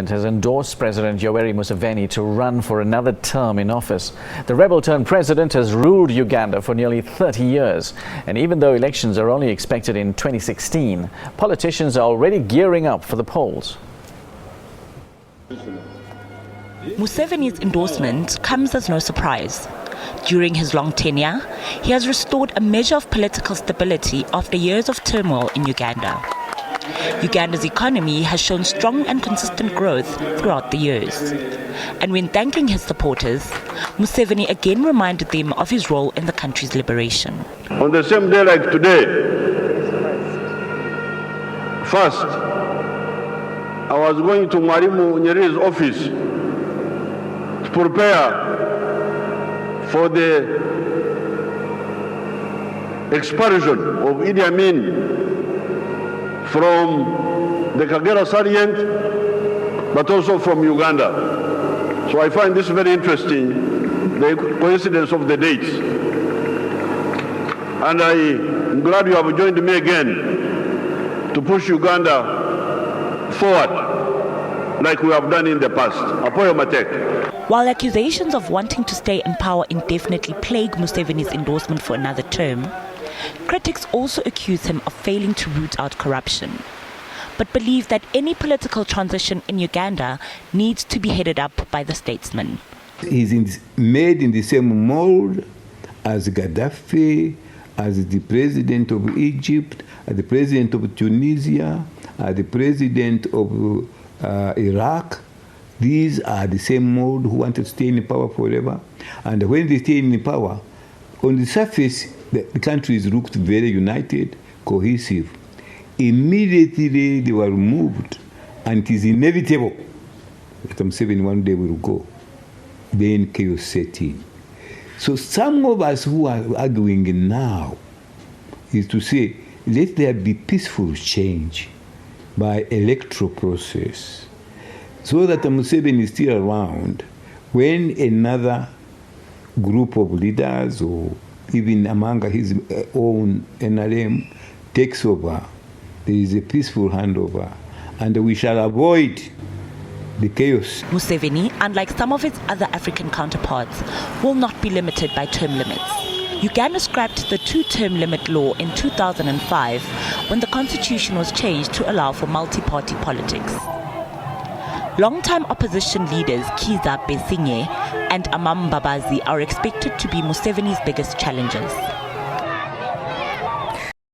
has endorsed President Yoweri Musevani to run for another term in office. The rebel-turned president has ruled Uganda for nearly 30 years. And even though elections are only expected in 2016, politicians are already gearing up for the polls. Museveni's endorsement comes as no surprise. During his long tenure, he has restored a measure of political stability after years of turmoil in Uganda. Uganda's economy has shown strong and consistent growth throughout the years. And when thanking his supporters, Museveni again reminded them of his role in the country's liberation. On the same day like today, first, I was going to Mwalimu Nyeri's office to prepare for the expulsion of Idi Amin from the Kagera salient, but also from Uganda. So I find this very interesting, the coincidence of the dates. And I'm glad you have joined me again to push Uganda forward like we have done in the past. Apoyo Matek. While accusations of wanting to stay in power indefinitely plague Museveni's endorsement for another term, critics also accuse him of failing to root out corruption, but believe that any political transition in Uganda needs to be headed up by the statesman. He's made in the same mold as Gaddafi, as the president of Egypt, as the president of Tunisia, as the president of Iraq. These are the same mold who wanted to stay in power forever. And when they stay in power, on the surface, the countries looked very united, cohesive. Immediately they were removed, and it is inevitable that Museveni one day will go. Then chaos set in. So some of us who are arguing now is to say, let there be peaceful change by electoral process, so that Museveni is still around when another group of leaders or even among his own NRM takes over. There is a peaceful handover, and we shall avoid the chaos. Museveni, unlike some of his other African counterparts, will not be limited by term limits. Uganda scrapped the two-term limit law in 2005 when the constitution was changed to allow for multi-party politics. Long-time opposition leaders Kiza Besigye and Amam Babazi are expected to be Museveni's biggest challengers.